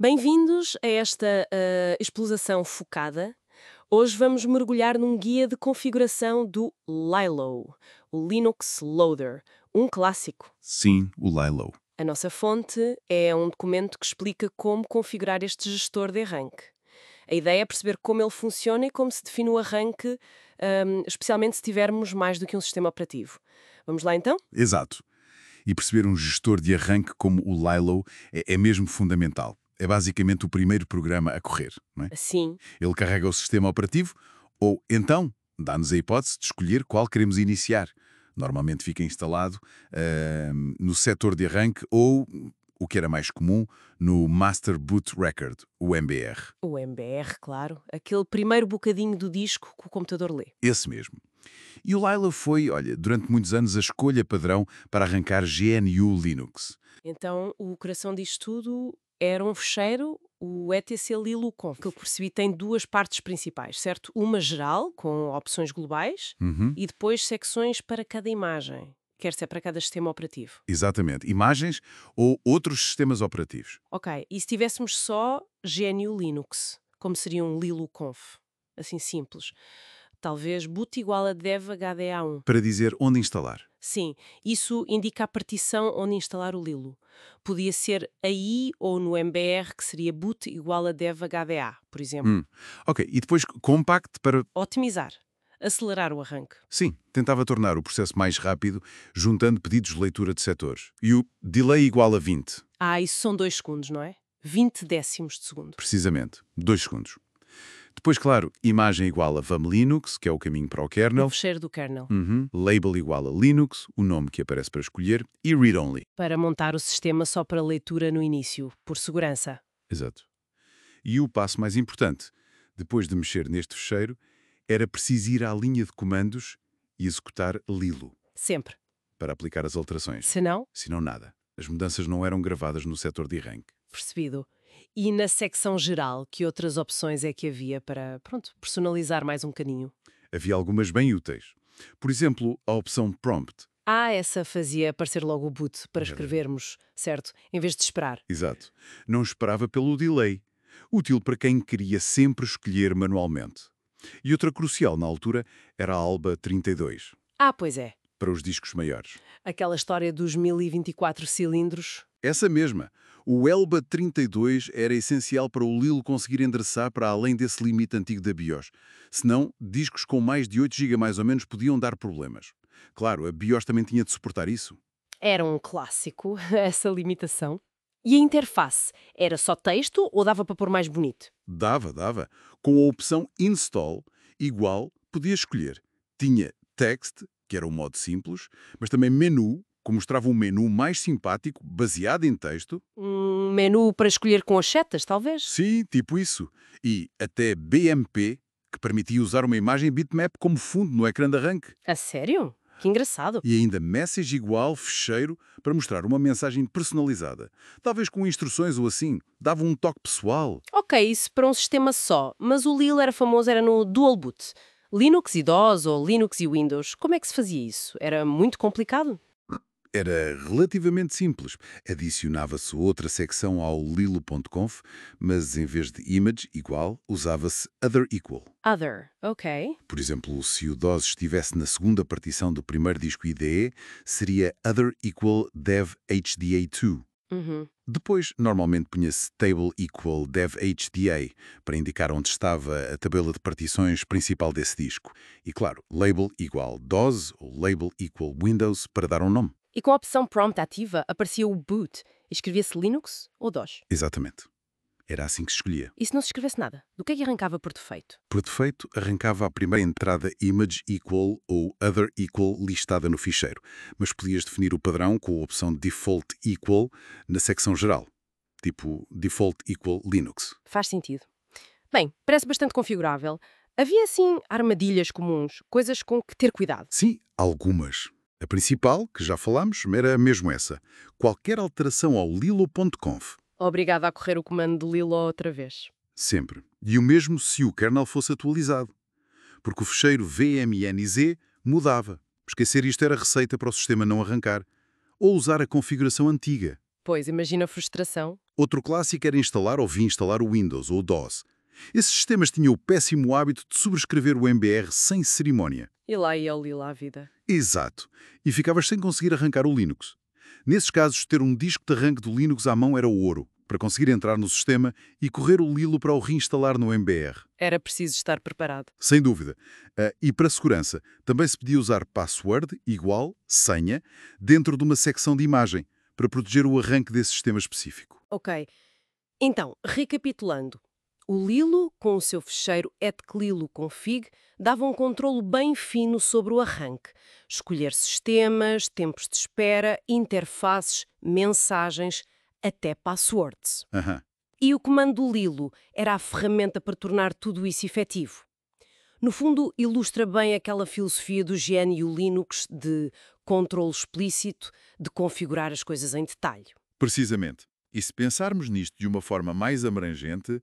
Bem-vindos a esta exposição focada. Hoje vamos mergulhar num guia de configuração do Lilo, o Linux Loader, um clássico. Sim, o Lilo. A nossa fonte é um documento que explica como configurar este gestor de arranque. A ideia é perceber como ele funciona e como se define o arranque, especialmente se tivermos mais do que um sistema operativo. Vamos lá então? Exato. E perceber um gestor de arranque como o Lilo é mesmo fundamental. É basicamente o primeiro programa a correr, não é? Assim, Ele carrega o sistema operativo ou, então, dá-nos a hipótese de escolher qual queremos iniciar. Normalmente fica instalado no setor de arranque ou, o que era mais comum, no Master Boot Record, o MBR. o MBR, claro, aquele primeiro bocadinho do disco que o computador lê. Esse mesmo. E o Lilo foi, olha, durante muitos anos a escolha padrão para arrancar GNU Linux. Então, o coração disto tudo era um fecheiro, o etc liluconf, que eu percebi tem duas partes principais, certo? Uma geral, com opções globais, Uhum. e depois secções para cada imagem, quer ser para cada sistema operativo. Exatamente. Imagens ou outros sistemas operativos. Ok, e se tivéssemos só GNU Linux, como seria um liluconf? Assim simples. Talvez boot igual a dev HDA1. Para dizer onde instalar. Sim, isso indica a partição onde instalar o Lilo. Podia ser aí ou no MBR, que seria boot igual a dev HDA, por exemplo. Ok, e depois compact para... Otimizar. Acelerar o arranque. Sim, tentava tornar o processo mais rápido, juntando pedidos de leitura de setores. E o delay igual a 20. Ah, isso são 2 segundos, não é? 20 décimos de segundo. Precisamente. 2 segundos. Depois, claro, imagem igual a vam Linux, que é o caminho para o O kernel. fecheiro do kernel. Label igual a Linux, o nome que aparece para escolher. E read-only. Para montar o sistema só para leitura no início, por segurança. Exato. E o passo mais importante, depois de mexer neste fecheiro, era preciso ir à linha de comandos e executar Lilo Sempre. para aplicar as alterações. Se não, Senão nada. As mudanças não eram gravadas no setor de arranque. percebido. E na secção geral, que outras opções é que havia para, pronto, personalizar mais um bocadinho? Havia algumas bem úteis. Por exemplo, a opção Prompt. Ah, essa fazia aparecer logo o boot para Era. escrevermos, certo? Em vez de esperar. Exato. Não esperava pelo delay. Útil para quem queria sempre escolher manualmente. E outra crucial na altura era a Alba 32, Ah, pois é. para os discos maiores. Aquela história dos 1024 cilindros. Essa mesma. O Elba 32 era essencial para o Lilo conseguir endereçar para além desse limite antigo da BIOS. Senão, discos com mais de 8 GB mais ou menos podiam dar problemas. Claro, a BIOS também tinha de suportar isso. Era um clássico, essa limitação. E a interface? Era só texto ou dava para pôr mais bonito? Dava. Com a opção Install, igual, podia escolher. Tinha Text, que era o modo simples, mas também Menu, que mostrava um menu mais simpático, baseado em texto. Um menu para escolher com as setas, talvez? Sim, tipo isso. E até BMP, que permitia usar uma imagem bitmap como fundo no ecrã de arranque. A sério? Que engraçado. E ainda message igual, fecheiro, para mostrar uma mensagem personalizada. Talvez com instruções ou assim. Dava um toque pessoal. Ok, isso para um sistema só, mas o Lilo era famoso, era no Dual Boot. Linux e DOS ou Linux e Windows, como é que se fazia isso? Era muito complicado? Era relativamente simples. Adicionava-se outra secção ao lilo.conf, mas em vez de image igual, usava-se other equal. Other, ok. Por exemplo, se o DOS estivesse na segunda partição do primeiro disco IDE, seria other equal dev HDA2. Uhum. Depois, normalmente punha-se table equal dev HDA para indicar onde estava a tabela de partições principal desse disco. E claro, label igual DOS ou label equal Windows para dar um nome. E com a opção prompt ativa aparecia o boot. E escrevia-se Linux ou DOS? Exatamente. Era assim que se escolhia. E se não se escrevesse nada? Do que é que arrancava por defeito? Por defeito, arrancava a primeira entrada image equal ou other equal listada no ficheiro, mas podias definir o padrão com a opção default equal na secção geral, tipo default equal Linux. Faz sentido. Bem, parece bastante configurável. Havia, assim, armadilhas comuns, coisas com que ter cuidado. Sim, algumas. A principal, que já falámos, era mesmo essa. Qualquer alteração ao lilo.conf. Obrigada a correr o comando de Lilo outra vez. Sempre. E o mesmo se o kernel fosse atualizado. Porque o fecheiro vmnz mudava. Esquecer isto era receita para o sistema não arrancar. Ou usar a configuração antiga. Pois, imagina a frustração. Outro clássico era instalar ou instalar o Windows, ou o DOS. Esses sistemas tinham o péssimo hábito de sobrescrever o MBR sem cerimónia. E lá ele e lá a vida. Exato. E ficavas sem conseguir arrancar o Linux. Nesses casos, ter um disco de arranque do Linux à mão era o ouro, para conseguir entrar no sistema e correr o Lilo para o reinstalar no MBR. Era preciso estar preparado. Sem dúvida. E para segurança, também se podia usar password igual, senha, dentro de uma secção de imagem, para proteger o arranque desse sistema específico. Ok. Então, recapitulando. O Lilo, com o seu fecheiro etclilo-config, dava um controlo bem fino sobre o arranque. Escolher sistemas, tempos de espera, interfaces, mensagens, até passwords. Aham. E o comando do Lilo era a ferramenta para tornar tudo isso efetivo. No fundo, ilustra bem aquela filosofia do GNU Linux de controle explícito, de configurar as coisas em detalhe. Precisamente. E se pensarmos nisto de uma forma mais abrangente,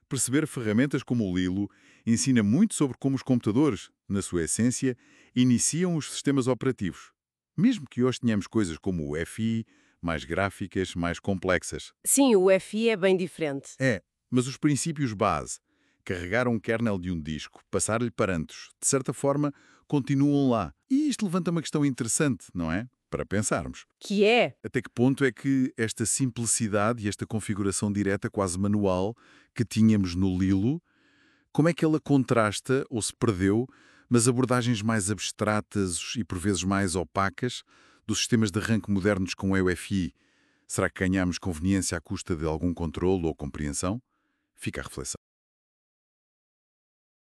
perceber ferramentas como o Lilo ensina muito sobre como os computadores, na sua essência, iniciam os sistemas operativos. Mesmo que hoje tenhamos coisas como o FI, mais gráficas, mais complexas. Sim, o FI é bem diferente. Mas os princípios base, carregar um kernel de um disco, passar-lhe parantos, de certa forma, continuam lá. E isto levanta uma questão interessante, não é? Para pensarmos. Que é? Até que ponto é que esta simplicidade e esta configuração direta, quase manual, que tínhamos no Lilo, como é que ela contrasta ou se perdeu nas abordagens mais abstratas e por vezes mais opacas dos sistemas de arranque modernos com o UEFI? Será que ganhamos conveniência à custa de algum controle ou compreensão? Fica a reflexão.